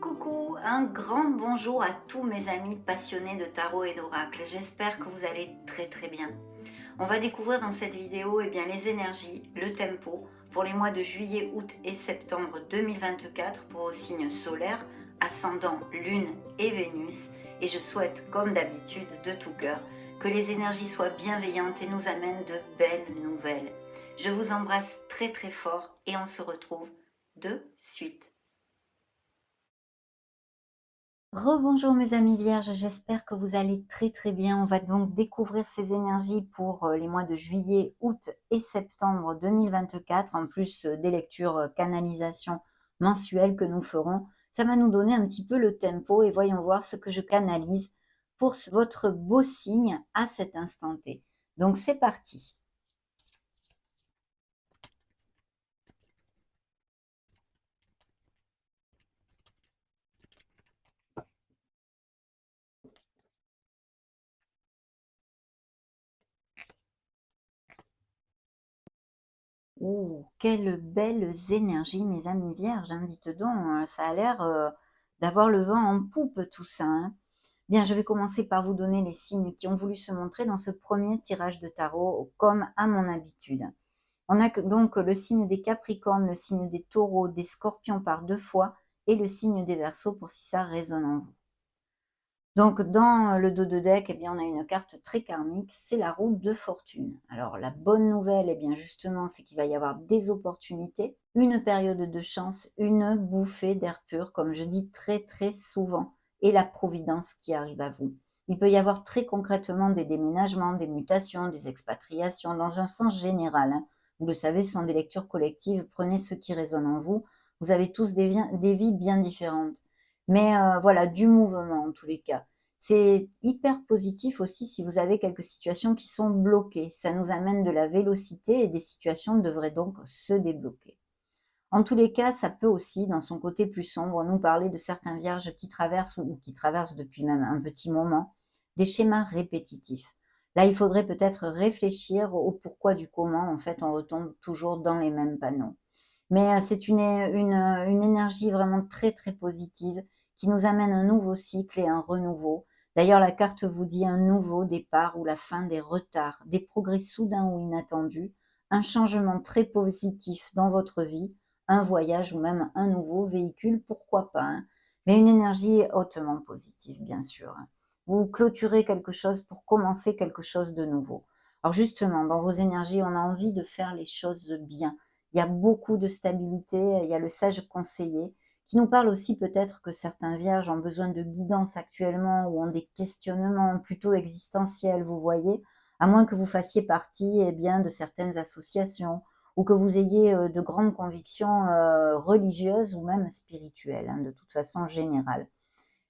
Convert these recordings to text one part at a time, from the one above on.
Coucou, un grand bonjour à tous mes amis passionnés de tarot et d'oracle. J'espère que vous allez très bien. On va découvrir dans cette vidéo les énergies, le tempo pour les mois de juillet, août et septembre 2024 pour vos signes solaires, ascendant, lune et Vénus. Et je souhaite, comme d'habitude, de tout cœur, que les énergies soient bienveillantes et nous amènent de belles nouvelles. Je vous embrasse très fort et on se retrouve de suite. Rebonjour mes amis vierges, j'espère que vous allez très bien. On va donc découvrir ces énergies pour les mois de juillet, août et septembre 2024, en plus des lectures canalisation mensuelles que nous ferons. Ça va nous donner un petit peu le tempo et voyons voir ce que je canalise pour votre beau signe à cet instant T. Donc c'est parti. Ouh, quelles belles énergies, mes amis vierges, hein, dites donc, ça a l'air d'avoir le vent en poupe tout ça. Hein. Bien, je vais commencer par vous donner les signes qui ont voulu se montrer dans ce premier tirage de tarot, comme à mon habitude. On a donc le signe des Capricornes, le signe des Taureaux, des Scorpions par 2 fois, et le signe des Verseaux pour si ça résonne en vous. Donc, dans le dos de deck, on a une carte très karmique, c'est la roue de fortune. Alors, la bonne nouvelle, justement, c'est qu'il va y avoir des opportunités, une période de chance, une bouffée d'air pur, comme je dis très souvent, et la providence qui arrive à vous. Il peut y avoir très concrètement des déménagements, des mutations, des expatriations, dans un sens général. Hein. Vous le savez, ce sont des lectures collectives, prenez ce qui résonne en vous. Vous avez tous des vies bien différentes. Mais voilà, du mouvement en tous les cas. C'est hyper positif aussi si vous avez quelques situations qui sont bloquées. Ça nous amène de la vélocité et des situations devraient donc se débloquer. En tous les cas, ça peut aussi, dans son côté plus sombre, nous parler de certains vierges qui traversent ou qui traversent depuis même un petit moment des schémas répétitifs. Là, il faudrait peut-être réfléchir au pourquoi du comment. En fait, on retombe toujours dans les mêmes panneaux. Mais c'est une énergie vraiment très positive qui nous amène un nouveau cycle et un renouveau. D'ailleurs, la carte vous dit un nouveau départ ou la fin des retards, des progrès soudains ou inattendus, un changement très positif dans votre vie, un voyage ou même un nouveau véhicule, pourquoi pas, hein. Mais une énergie hautement positive, bien sûr. Hein. Vous clôturez quelque chose pour commencer quelque chose de nouveau. Alors justement, dans vos énergies, on a envie de faire les choses bien. Il y a beaucoup de stabilité, il y a le sage conseiller qui nous parle aussi peut-être que certains vierges ont besoin de guidance actuellement ou ont des questionnements plutôt existentiels, vous voyez, à moins que vous fassiez partie de certaines associations ou que vous ayez de grandes convictions religieuses ou même spirituelles, hein, de toute façon générale.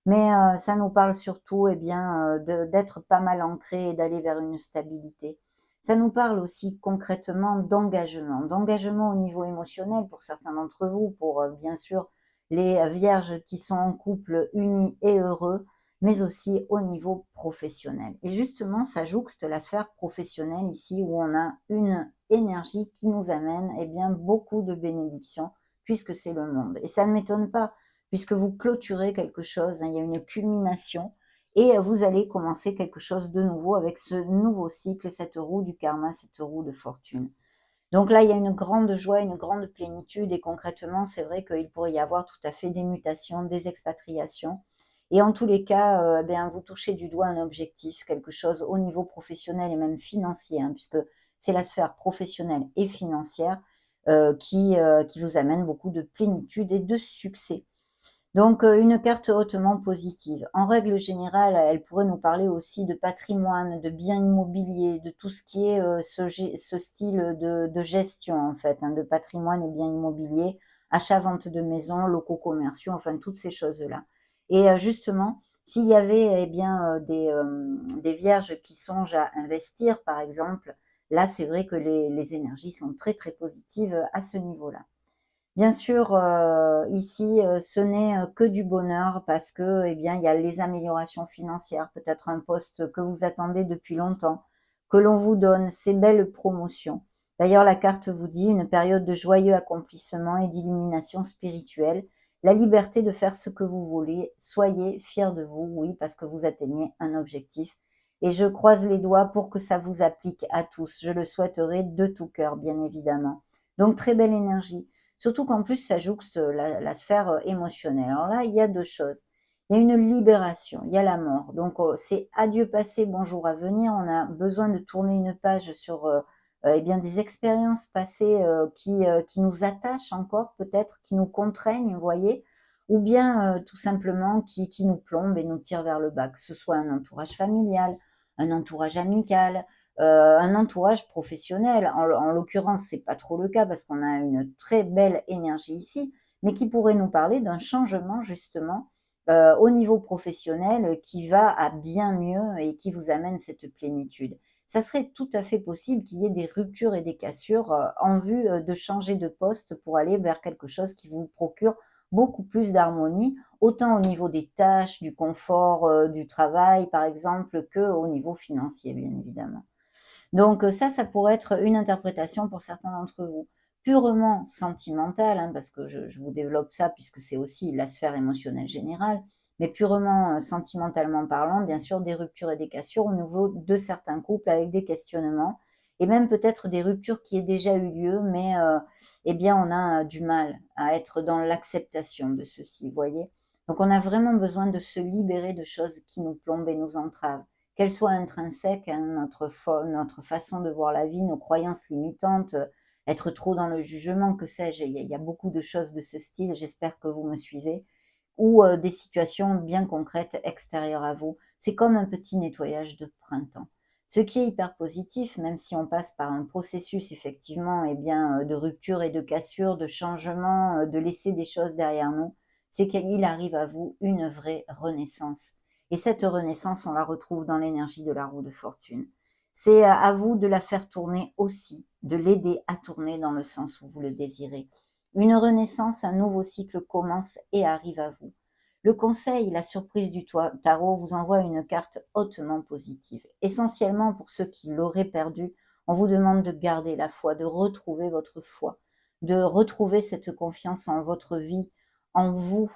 Mais ça nous parle surtout d'être pas mal ancré et d'aller vers une stabilité. Ça nous parle aussi concrètement d'engagement au niveau émotionnel pour certains d'entre vous, pour bien sûr les vierges qui sont en couple unis et heureux, mais aussi au niveau professionnel. Et justement, ça jouxte la sphère professionnelle ici où on a une énergie qui nous amène beaucoup de bénédictions puisque c'est le monde. Et ça ne m'étonne pas puisque vous clôturez quelque chose, hein, il y a une culmination et vous allez commencer quelque chose de nouveau avec ce nouveau cycle, cette roue du karma, cette roue de fortune. Donc là, il y a une grande joie, une grande plénitude et concrètement, c'est vrai qu'il pourrait y avoir tout à fait des mutations, des expatriations. Et en tous les cas, vous touchez du doigt un objectif, quelque chose au niveau professionnel et même financier, hein, puisque c'est la sphère professionnelle et financière qui vous amène beaucoup de plénitude et de succès. Donc, une carte hautement positive. En règle générale, elle pourrait nous parler aussi de patrimoine, de biens immobiliers, de tout ce qui est ce style de gestion en fait, hein, de patrimoine et biens immobiliers, achat-vente de maisons, locaux commerciaux, enfin toutes ces choses-là. Et justement, s'il y avait des vierges qui songent à investir par exemple, là c'est vrai que les énergies sont très positives à ce niveau-là. Bien sûr, ici, ce n'est, que du bonheur parce que, il y a les améliorations financières, peut-être un poste que vous attendez depuis longtemps, que l'on vous donne, ces belles promotions. D'ailleurs, la carte vous dit une période de joyeux accomplissement et d'illumination spirituelle, la liberté de faire ce que vous voulez, soyez fiers de vous, oui, parce que vous atteignez un objectif. Et je croise les doigts pour que ça vous applique à tous. Je le souhaiterais de tout cœur, bien évidemment. Donc, très belle énergie. Surtout qu'en plus, ça jouxte la sphère émotionnelle. Alors là, il y a deux choses. Il y a une libération, il y a la mort. Donc, c'est adieu passé, bonjour à venir. On a besoin de tourner une page sur eh bien, des expériences passées qui nous attachent encore, peut-être, qui nous contraignent, vous voyez, ou bien tout simplement qui nous plombent et nous tirent vers le bas, que ce soit un entourage familial, un entourage amical, un entourage professionnel. En l'occurrence, c'est pas trop le cas parce qu'on a une très belle énergie ici, mais qui pourrait nous parler d'un changement justement au niveau professionnel qui va à bien mieux et qui vous amène cette plénitude. Ça serait tout à fait possible qu'il y ait des ruptures et des cassures en vue de changer de poste pour aller vers quelque chose qui vous procure beaucoup plus d'harmonie, autant au niveau des tâches, du confort, du travail par exemple, qu'au niveau financier bien évidemment. Donc ça pourrait être une interprétation pour certains d'entre vous. Purement sentimentale, hein, parce que je vous développe ça puisque c'est aussi la sphère émotionnelle générale, mais purement sentimentalement parlant, bien sûr, des ruptures et des cassures au niveau de certains couples avec des questionnements et même peut-être des ruptures qui aient déjà eu lieu, mais eh bien, on a du mal à être dans l'acceptation de ceci, vous voyez. Donc, on a vraiment besoin de se libérer de choses qui nous plombent et nous entravent, qu'elles soient intrinsèques, hein, notre façon de voir la vie, nos croyances limitantes, être trop dans le jugement, que sais-je, il y a beaucoup de choses de ce style, j'espère que vous me suivez, ou des situations bien concrètes extérieures à vous. C'est comme un petit nettoyage de printemps. Ce qui est hyper positif, même si on passe par un processus effectivement eh bien, de rupture et de cassure, de changement, de laisser des choses derrière nous, c'est qu'il arrive à vous une vraie renaissance. Et cette renaissance, on la retrouve dans l'énergie de la roue de fortune. C'est à vous de la faire tourner aussi, de l'aider à tourner dans le sens où vous le désirez. Une renaissance, un nouveau cycle commence et arrive à vous. Le conseil, la surprise du tarot vous envoie une carte hautement positive. Essentiellement pour ceux qui l'auraient perdue, on vous demande de garder la foi, de retrouver votre foi, de retrouver cette confiance en votre vie, en vous,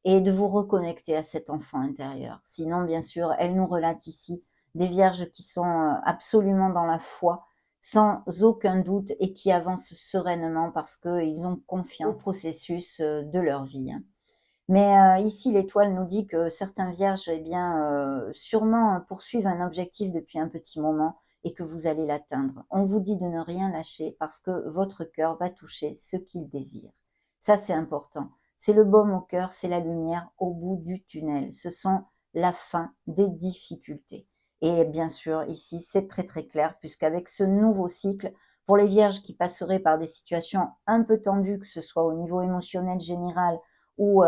et de vous reconnecter à cet enfant intérieur. Sinon, bien sûr, elle nous relate ici des vierges qui sont absolument dans la foi, sans aucun doute et qui avancent sereinement parce qu'ils ont confiance au processus de leur vie, hein. Mais ici, l'étoile nous dit que certains vierges, eh bien, sûrement poursuivent un objectif depuis un petit moment et que vous allez l'atteindre. On vous dit de ne rien lâcher parce que votre cœur va toucher ce qu'il désire. Ça, c'est important. C'est le baume au cœur, c'est la lumière au bout du tunnel. Ce sont la fin des difficultés. Et bien sûr, ici, c'est très très clair puisqu'avec ce nouveau cycle, pour les vierges qui passeraient par des situations un peu tendues, que ce soit au niveau émotionnel général, ou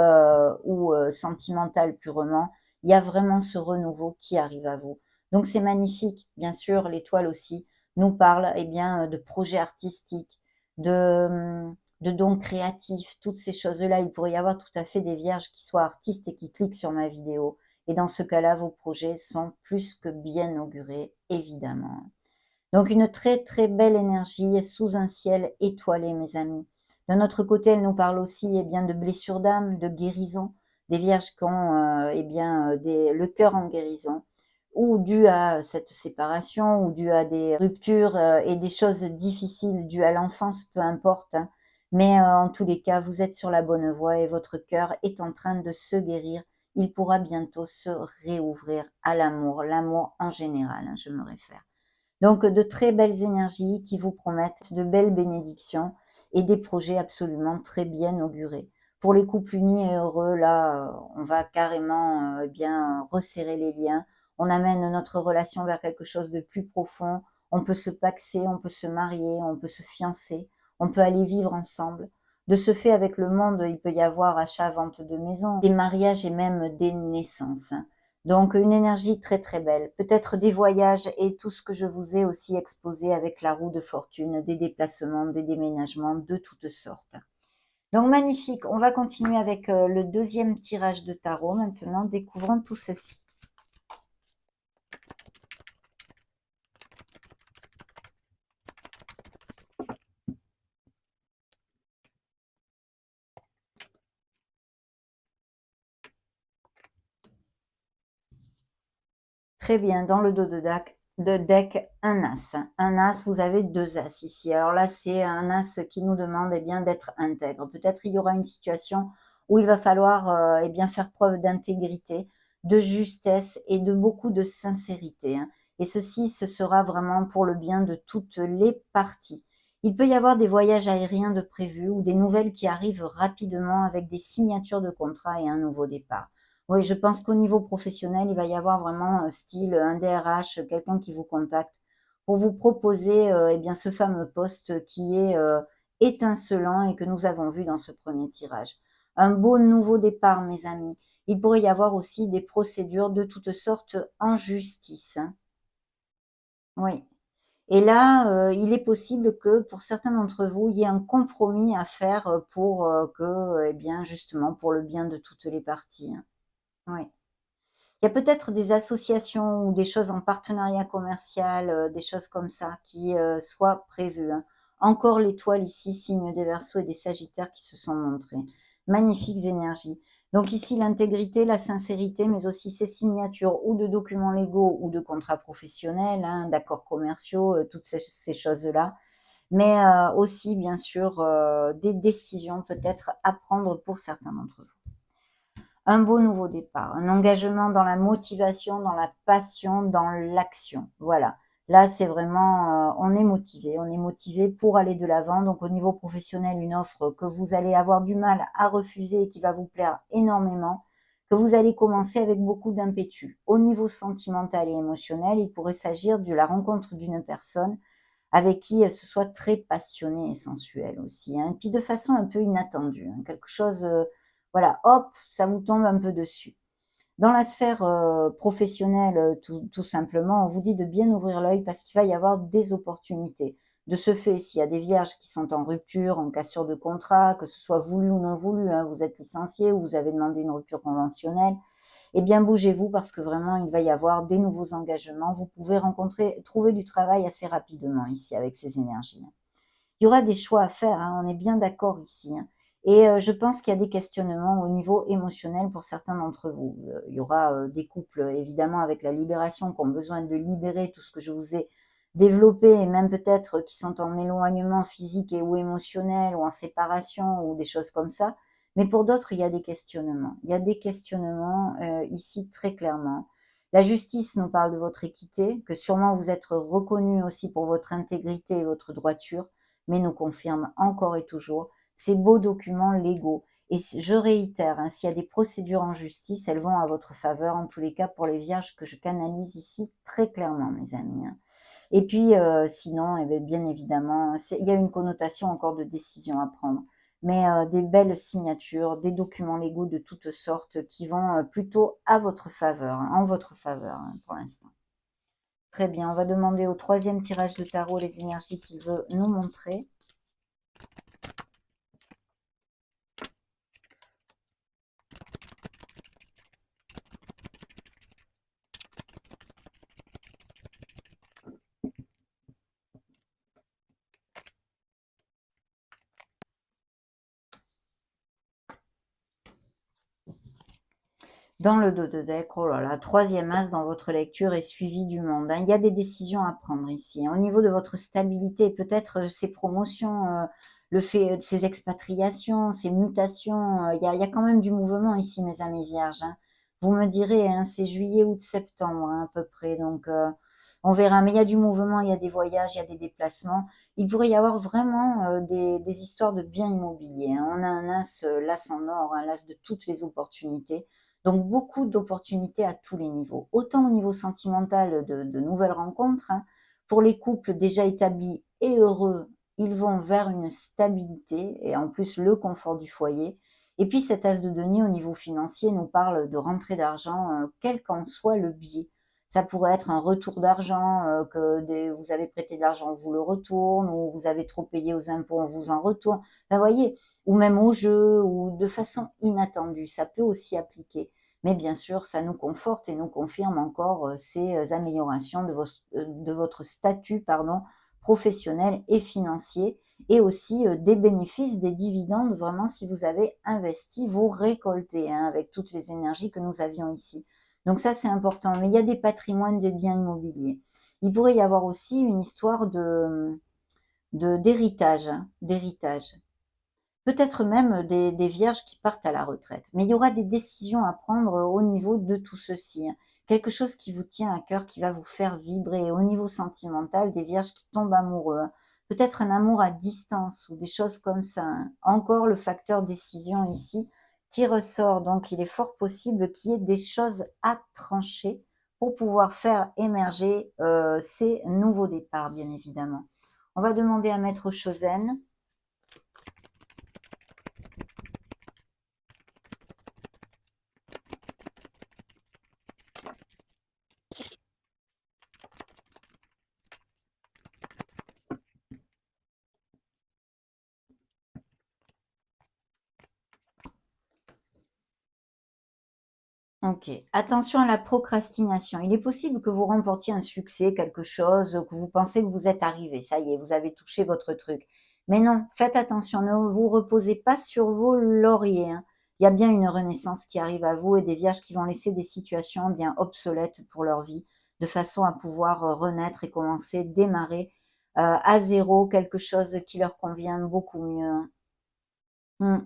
sentimentale purement, il y a vraiment ce renouveau qui arrive à vous. Donc c'est magnifique. Bien sûr, l'étoile aussi nous parle eh bien, de projets artistiques, de dons créatifs, toutes ces choses-là. Il pourrait y avoir tout à fait des vierges qui soient artistes et qui cliquent sur ma vidéo. Et dans ce cas-là, vos projets sont plus que bien augurés, évidemment. Donc une très très belle énergie sous un ciel étoilé, mes amis. D'un autre côté, elle nous parle aussi eh bien, de blessures d'âme, de guérison, des vierges qui ont eh bien, le cœur en guérison, ou dû à cette séparation, ou dû à des ruptures et des choses difficiles dues à l'enfance, peu importe, hein. Mais en tous les cas, vous êtes sur la bonne voie et votre cœur est en train de se guérir. Il pourra bientôt se réouvrir à l'amour en général, hein, je me réfère. Donc de très belles énergies qui vous promettent de belles bénédictions et des projets absolument très bien augurés. Pour les couples unis et heureux, là, on va carrément bien resserrer les liens. On amène notre relation vers quelque chose de plus profond. On peut se paxer, on peut se marier, on peut se fiancer, on peut aller vivre ensemble. De ce fait, avec le monde, il peut y avoir achat, vente de maisons, des mariages et même des naissances. Donc une énergie très très belle. Peut-être des voyages et tout ce que je vous ai aussi exposé avec la roue de fortune, des déplacements, des déménagements de toutes sortes. Donc magnifique. On va continuer avec le deuxième tirage de tarot maintenant. Découvrons tout ceci. Très bien, dans le dos de deck, un as. Un as, vous avez 2 as ici. Alors là, c'est un as qui nous demande, eh bien, d'être intègre. Peut-être il y aura une situation où il va falloir, eh bien, faire preuve d'intégrité, de justesse et de beaucoup de sincérité, hein. Et ceci, ce sera vraiment pour le bien de toutes les parties. Il peut y avoir des voyages aériens de prévus ou des nouvelles qui arrivent rapidement avec des signatures de contrats et un nouveau départ. Oui, je pense qu'au niveau professionnel, il va y avoir vraiment, style, un DRH, quelqu'un qui vous contacte pour vous proposer, eh bien, ce fameux poste qui est, étincelant et que nous avons vu dans ce premier tirage. Un beau nouveau départ, mes amis. Il pourrait y avoir aussi des procédures de toutes sortes en justice, hein. Oui, et là, il est possible que pour certains d'entre vous, il y ait un compromis à faire, pour, que, eh bien, justement, pour le bien de toutes les parties, hein. Oui. Il y a peut-être des associations ou des choses en partenariat commercial, des choses comme ça qui, soient prévues, hein. Encore l'étoile ici, signe des Verseaux et des Sagittaires qui se sont montrés. Magnifiques énergies. Donc ici, l'intégrité, la sincérité, mais aussi ces signatures ou de documents légaux ou de contrats professionnels, hein, d'accords commerciaux, toutes ces choses-là. Mais, aussi bien sûr, des décisions peut-être à prendre pour certains d'entre vous. Un beau nouveau départ, un engagement dans la motivation, dans la passion, dans l'action. Voilà. Là, c'est vraiment, on est motivé pour aller de l'avant. Donc au niveau professionnel, une offre que vous allez avoir du mal à refuser et qui va vous plaire énormément, que vous allez commencer avec beaucoup d'impétus. Au niveau sentimental et émotionnel, il pourrait s'agir de la rencontre d'une personne avec qui, ce soit très passionné et sensuel aussi, hein. Et puis de façon un peu inattendue, hein, quelque chose, voilà, hop, ça vous tombe un peu dessus. Dans la sphère, professionnelle, tout simplement, on vous dit de bien ouvrir l'œil parce qu'il va y avoir des opportunités. De ce fait, s'il y a des vierges qui sont en rupture, en cassure de contrat, que ce soit voulu ou non voulu, hein, vous êtes licencié ou vous avez demandé une rupture conventionnelle, eh bien bougez-vous parce que vraiment il va y avoir des nouveaux engagements. Vous pouvez trouver du travail assez rapidement ici avec ces énergies. Il y aura des choix à faire, hein, on est bien d'accord ici, hein. Et je pense qu'il y a des questionnements au niveau émotionnel pour certains d'entre vous. Il y aura, des couples évidemment avec la libération qui ont besoin de libérer tout ce que je vous ai développé et même peut-être qui sont en éloignement physique et ou émotionnel ou en séparation ou des choses comme ça. Mais pour d'autres, il y a des questionnements. Il y a des questionnements, ici très clairement. La justice nous parle de votre équité, que sûrement vous êtes reconnu aussi pour votre intégrité et votre droiture, mais nous confirme encore et toujours ces beaux documents légaux. Et je réitère, hein, s'il y a des procédures en justice, elles vont à votre faveur, en tous les cas pour les vierges que je canalise ici très clairement, mes amis, hein. Et puis, sinon, eh bien évidemment, il y a une connotation encore de décision à prendre. Mais des belles signatures, des documents légaux de toutes sortes qui vont plutôt à votre faveur, hein, en votre faveur, hein, pour l'instant. Très bien, on va demander au troisième tirage de tarot les énergies qu'il veut nous montrer. Dans le dos de deck, oh là là, troisième as dans votre lecture est suivi du monde, hein. Il y a des décisions à prendre ici, hein. Au niveau de votre stabilité, peut-être ces promotions, le fait de ces expatriations, ces mutations, il y a quand même du mouvement ici, mes amis vierges, hein. Vous me direz, hein, c'est juillet, août, septembre, hein, à peu près, donc on verra. Mais il y a du mouvement, il y a des voyages, il y a des déplacements. Il pourrait y avoir vraiment des histoires de biens immobiliers, hein. On a un as, l'as en or, hein, l'as de toutes les opportunités. Donc beaucoup d'opportunités à tous les niveaux. Autant au niveau sentimental de nouvelles rencontres, hein. Pour les couples déjà établis et heureux, ils vont vers une stabilité et en plus le confort du foyer. Et puis cet as de denier au niveau financier nous parle de rentrée d'argent, quel qu'en soit le biais. Ça pourrait être un retour d'argent, vous avez prêté de l'argent, on vous le retourne, ou vous avez trop payé aux impôts, on vous en retourne. Enfin, vous voyez, ou même au jeu, ou de façon inattendue, ça peut aussi appliquer. Mais bien sûr, ça nous conforte et nous confirme encore ces améliorations de votre statut pardon, professionnel et financier, et aussi des bénéfices, des dividendes, vraiment si vous avez investi, vous récoltez, hein, avec toutes les énergies que nous avions ici. Donc ça, c'est important. Mais il y a des patrimoines, des biens immobiliers. Il pourrait y avoir aussi une histoire d'héritage, d'héritage. Peut-être même des vierges qui partent à la retraite. Mais il y aura des décisions à prendre au niveau de tout ceci, hein. Quelque chose qui vous tient à cœur, qui va vous faire vibrer. Au niveau sentimental, des vierges qui tombent amoureux, hein. Peut-être un amour à distance ou des choses comme ça, hein. Encore le facteur décision ici qui ressort. Donc, il est fort possible qu'il y ait des choses à trancher pour pouvoir faire émerger ces nouveaux départs, bien évidemment. On va demander à Maître Chosen. OK. Attention à la procrastination. Il est possible que vous remportiez un succès, quelque chose, que vous pensez que vous êtes arrivé. Ça y est, vous avez touché votre truc. Mais non, faites attention, ne vous reposez pas sur vos lauriers, hein. Il y a bien une renaissance qui arrive à vous et des vierges qui vont laisser des situations bien obsolètes pour leur vie, de façon à pouvoir renaître et commencer, démarrer à zéro, quelque chose qui leur convient beaucoup mieux, hein. Mm.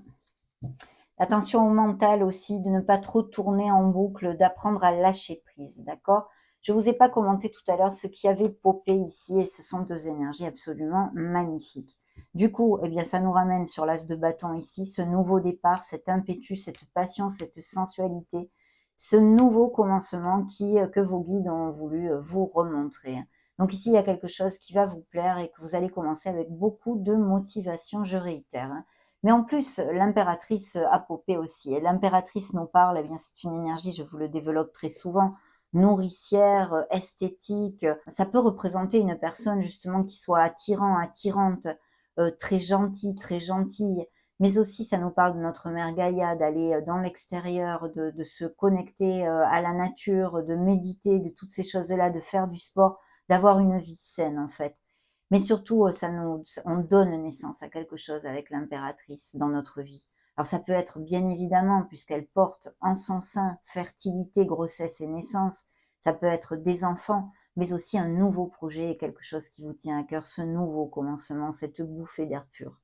Attention au mental aussi, de ne pas trop tourner en boucle, d'apprendre à lâcher prise, d'accord? Je vous ai pas commenté tout à l'heure ce qui avait popé ici et ce sont deux énergies absolument magnifiques. Du coup, eh bien, ça nous ramène sur l'as de bâton ici, ce nouveau départ, cet impétus, cette passion, cette sensualité, ce nouveau commencement que vos guides ont voulu vous remontrer. Donc ici, il y a quelque chose qui va vous plaire et que vous allez commencer avec beaucoup de motivation, je réitère, hein. Mais en plus, l'impératrice apopée aussi. Et l'impératrice nous parle, eh bien, c'est une énergie, je vous le développe très souvent, nourricière, esthétique. Ça peut représenter une personne justement qui soit attirant, attirante, très gentille. Mais aussi, ça nous parle de notre mère Gaïa, d'aller dans l'extérieur, de se connecter à la nature, de méditer, de toutes ces choses-là, de faire du sport, d'avoir une vie saine en fait. Mais surtout, on donne naissance à quelque chose avec l'impératrice dans notre vie. Alors ça peut être bien évidemment, puisqu'elle porte en son sein fertilité, grossesse et naissance, ça peut être des enfants, mais aussi un nouveau projet, quelque chose qui vous tient à cœur, ce nouveau commencement, cette bouffée d'air pur.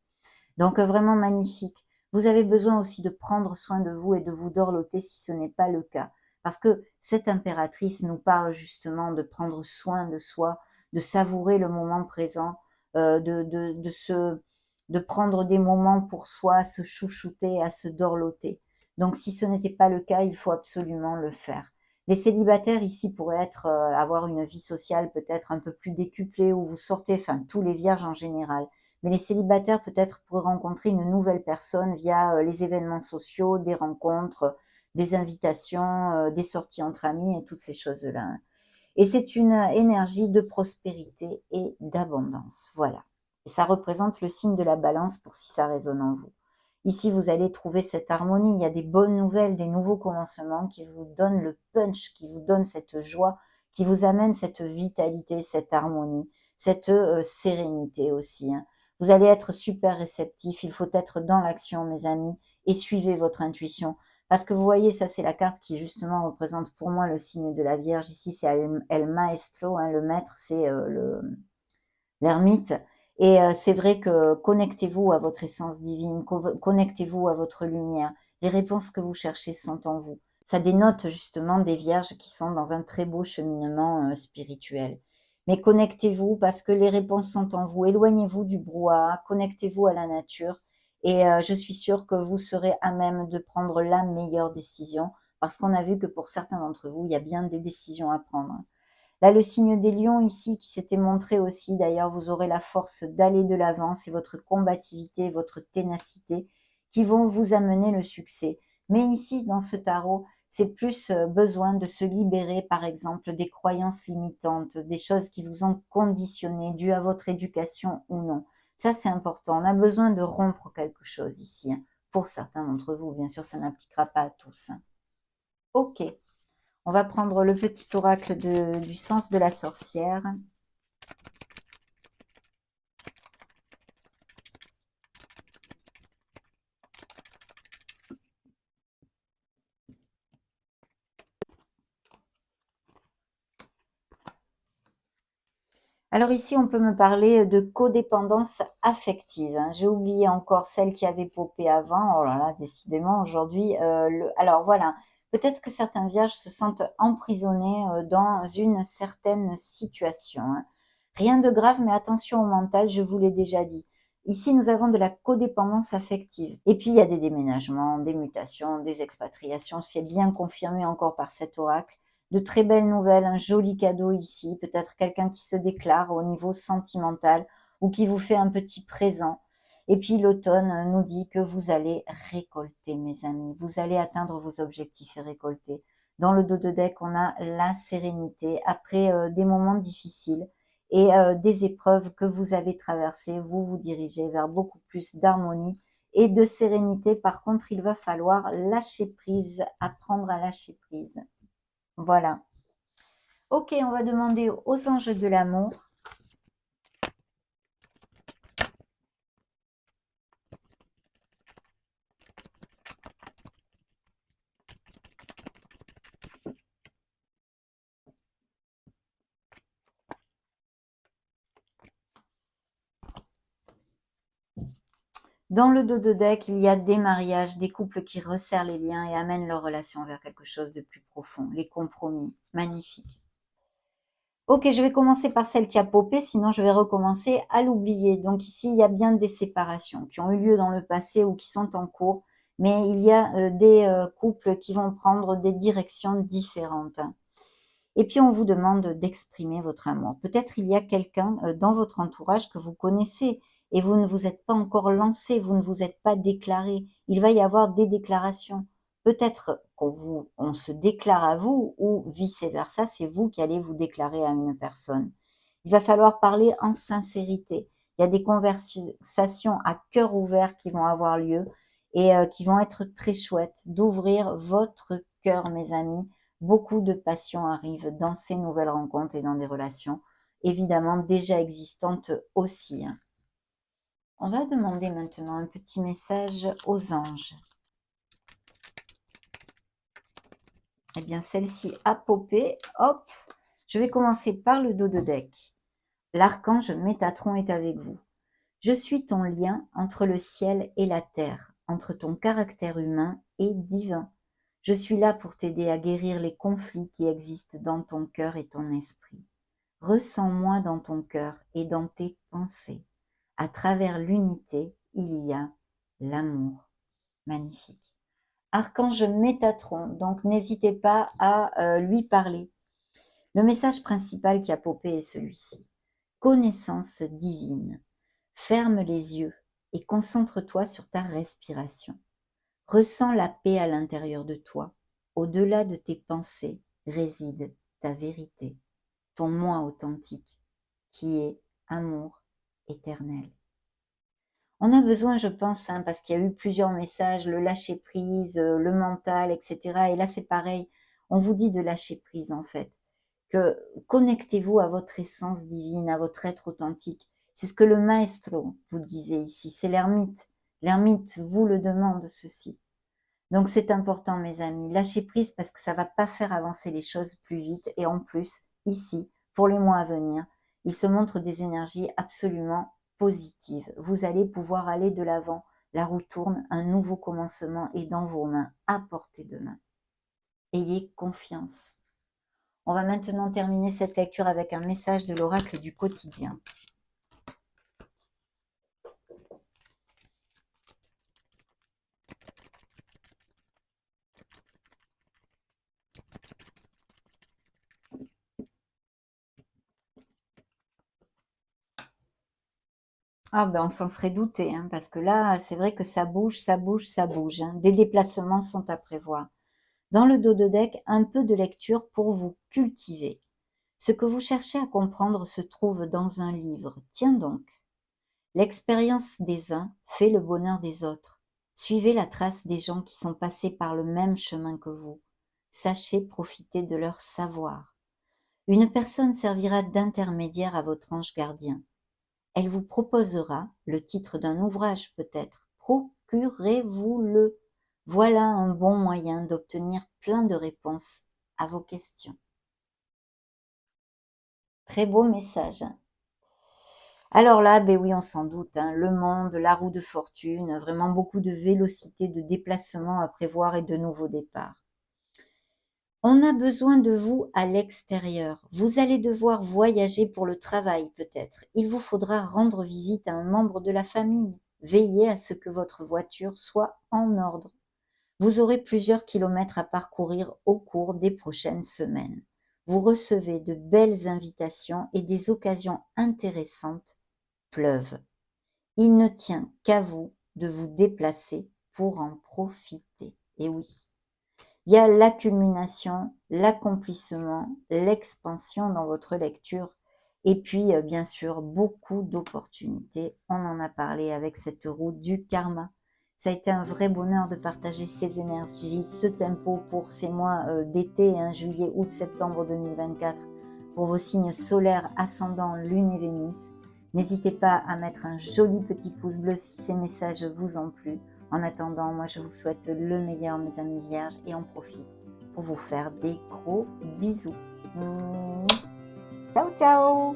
Donc vraiment magnifique. Vous avez besoin aussi de prendre soin de vous et de vous dorloter si ce n'est pas le cas. Parce que cette impératrice nous parle justement de prendre soin de soi, de savourer le moment présent, de prendre des moments pour soi, à se chouchouter, à se dorloter. Donc si ce n'était pas le cas, il faut absolument le faire. Les célibataires ici pourraient avoir une vie sociale peut-être un peu plus décuplée où vous sortez, enfin tous les vierges en général, mais les célibataires peut-être pourraient rencontrer une nouvelle personne via les événements sociaux, des rencontres, des invitations, des sorties entre amis et toutes ces choses-là, hein. Et c'est une énergie de prospérité et d'abondance. Voilà. Et ça représente le signe de la balance pour si ça résonne en vous. Ici, vous allez trouver cette harmonie. Il y a des bonnes nouvelles, des nouveaux commencements qui vous donnent le punch, qui vous donnent cette joie, qui vous amènent cette vitalité, cette harmonie, cette sérénité aussi, hein. Vous allez être super réceptif. Il faut être dans l'action, mes amis, et suivez votre intuition. Parce que vous voyez, ça c'est la carte qui justement représente pour moi le signe de la Vierge. Ici, c'est El Maestro, hein, le maître, c'est l'ermite. Et c'est vrai que connectez-vous à votre essence divine, connectez-vous à votre lumière. Les réponses que vous cherchez sont en vous. Ça dénote justement des vierges qui sont dans un très beau cheminement spirituel. Mais connectez-vous parce que les réponses sont en vous. Éloignez-vous du brouhaha, connectez-vous à la nature et je suis sûre que vous serez à même de prendre la meilleure décision parce qu'on a vu que pour certains d'entre vous, il y a bien des décisions à prendre. Là, le signe des lions ici qui s'était montré aussi, d'ailleurs, vous aurez la force d'aller de l'avant, c'est votre combativité, votre ténacité qui vont vous amener le succès. Mais ici, dans ce tarot, c'est plus besoin de se libérer, par exemple, des croyances limitantes, des choses qui vous ont conditionné, dues à votre éducation ou non. Ça, c'est important. On a besoin de rompre quelque chose ici, hein. Pour certains d'entre vous, bien sûr, ça n'appliquera pas à tous, hein. Ok. On va prendre le petit oracle du sens de la sorcière. Alors ici, on peut me parler de codépendance affective, hein. J'ai oublié encore celle qui avait popé avant. Oh là là, décidément aujourd'hui, alors voilà, peut-être que certains vierges se sentent emprisonnés, dans une certaine situation, hein. Rien de grave, mais attention au mental, je vous l'ai déjà dit. Ici, nous avons de la codépendance affective et puis il y a des déménagements, des mutations, des expatriations, c'est bien confirmé encore par cet oracle. De très belles nouvelles, un joli cadeau ici, peut-être quelqu'un qui se déclare au niveau sentimental ou qui vous fait un petit présent. Et puis l'automne nous dit que vous allez récolter, mes amis, vous allez atteindre vos objectifs et récolter. Dans le dos de deck, on a la sérénité après des moments difficiles et des épreuves que vous avez traversées, vous vous dirigez vers beaucoup plus d'harmonie et de sérénité. Par contre, il va falloir lâcher prise, apprendre à lâcher prise. Voilà. Ok, on va demander aux anges de l'amour. Dans le dos de deck, il y a des mariages, des couples qui resserrent les liens et amènent leur relation vers quelque chose de plus profond. Les compromis, magnifique. Ok, je vais commencer par celle qui a popé, sinon je vais recommencer à l'oublier. Donc ici, il y a bien des séparations qui ont eu lieu dans le passé ou qui sont en cours, mais il y a des couples qui vont prendre des directions différentes. Et puis on vous demande d'exprimer votre amour. Peut-être il y a quelqu'un dans votre entourage que vous connaissez et vous ne vous êtes pas encore lancé, vous ne vous êtes pas déclaré. Il va y avoir des déclarations. Peut-être on se déclare à vous ou vice-versa, c'est vous qui allez vous déclarer à une personne. Il va falloir parler en sincérité. Il y a des conversations à cœur ouvert qui vont avoir lieu et qui vont être très chouettes. D'ouvrir votre cœur, mes amis. Beaucoup de passion arrive dans ces nouvelles rencontres et dans des relations, évidemment déjà existantes aussi, hein. On va demander maintenant un petit message aux anges. Eh bien, celle-ci a popé. Hop, je vais commencer par le dos de deck. L'archange Métatron est avec vous. Je suis ton lien entre le ciel et la terre, entre ton caractère humain et divin. Je suis là pour t'aider à guérir les conflits qui existent dans ton cœur et ton esprit. Ressens-moi dans ton cœur et dans tes pensées. À travers l'unité, il y a l'amour. Magnifique. Archange Métatron, donc n'hésitez pas à lui parler. Le message principal qui a popé est celui-ci. Connaissance divine. Ferme les yeux et concentre-toi sur ta respiration. Ressens la paix à l'intérieur de toi. Au-delà de tes pensées réside ta vérité, ton moi authentique, qui est amour éternel. On a besoin, je pense, hein, parce qu'il y a eu plusieurs messages, le lâcher prise, le mental, etc. Et là, c'est pareil. On vous dit de lâcher prise, en fait. Que connectez-vous à votre essence divine, à votre être authentique. C'est ce que le maestro vous disait ici. C'est l'ermite. L'ermite vous le demande, ceci. Donc, c'est important, mes amis. Lâchez prise parce que ça va pas faire avancer les choses plus vite. Et en plus, ici, pour les mois à venir, il se montre des énergies absolument positives. Vous allez pouvoir aller de l'avant. La roue tourne, un nouveau commencement est dans vos mains, à portée de main. Ayez confiance. On va maintenant terminer cette lecture avec un message de l'oracle du quotidien. Ah ben on s'en serait douté, hein, parce que là, c'est vrai que ça bouge, ça bouge, ça bouge, hein. Des déplacements sont à prévoir. Dans le dos de deck, un peu de lecture pour vous cultiver. Ce que vous cherchez à comprendre se trouve dans un livre. Tiens donc. L'expérience des uns fait le bonheur des autres. Suivez la trace des gens qui sont passés par le même chemin que vous. Sachez profiter de leur savoir. Une personne servira d'intermédiaire à votre ange gardien. Elle vous proposera le titre d'un ouvrage peut-être. Procurez-vous-le. Voilà un bon moyen d'obtenir plein de réponses à vos questions. Très beau message. Alors là, ben oui, on s'en doute, hein, le monde, la roue de fortune, vraiment beaucoup de vélocité, de déplacement à prévoir et de nouveaux départs. On a besoin de vous à l'extérieur. Vous allez devoir voyager pour le travail peut-être. Il vous faudra rendre visite à un membre de la famille. Veillez à ce que votre voiture soit en ordre. Vous aurez plusieurs kilomètres à parcourir au cours des prochaines semaines. Vous recevez de belles invitations et des occasions intéressantes pleuvent. Il ne tient qu'à vous de vous déplacer pour en profiter. Et oui, il y a l'accumulation, l'accomplissement, l'expansion dans votre lecture et puis bien sûr beaucoup d'opportunités. On en a parlé avec cette roue du karma. Ça a été un vrai bonheur de partager ces énergies, ce tempo pour ces mois d'été, hein, juillet, août, septembre 2024, pour vos signes solaires, ascendant, lune et Vénus. N'hésitez pas à mettre un joli petit pouce bleu si ces messages vous ont plu. En attendant, moi je vous souhaite le meilleur, mes amis vierges, et on profite pour vous faire des gros bisous. Ciao, ciao!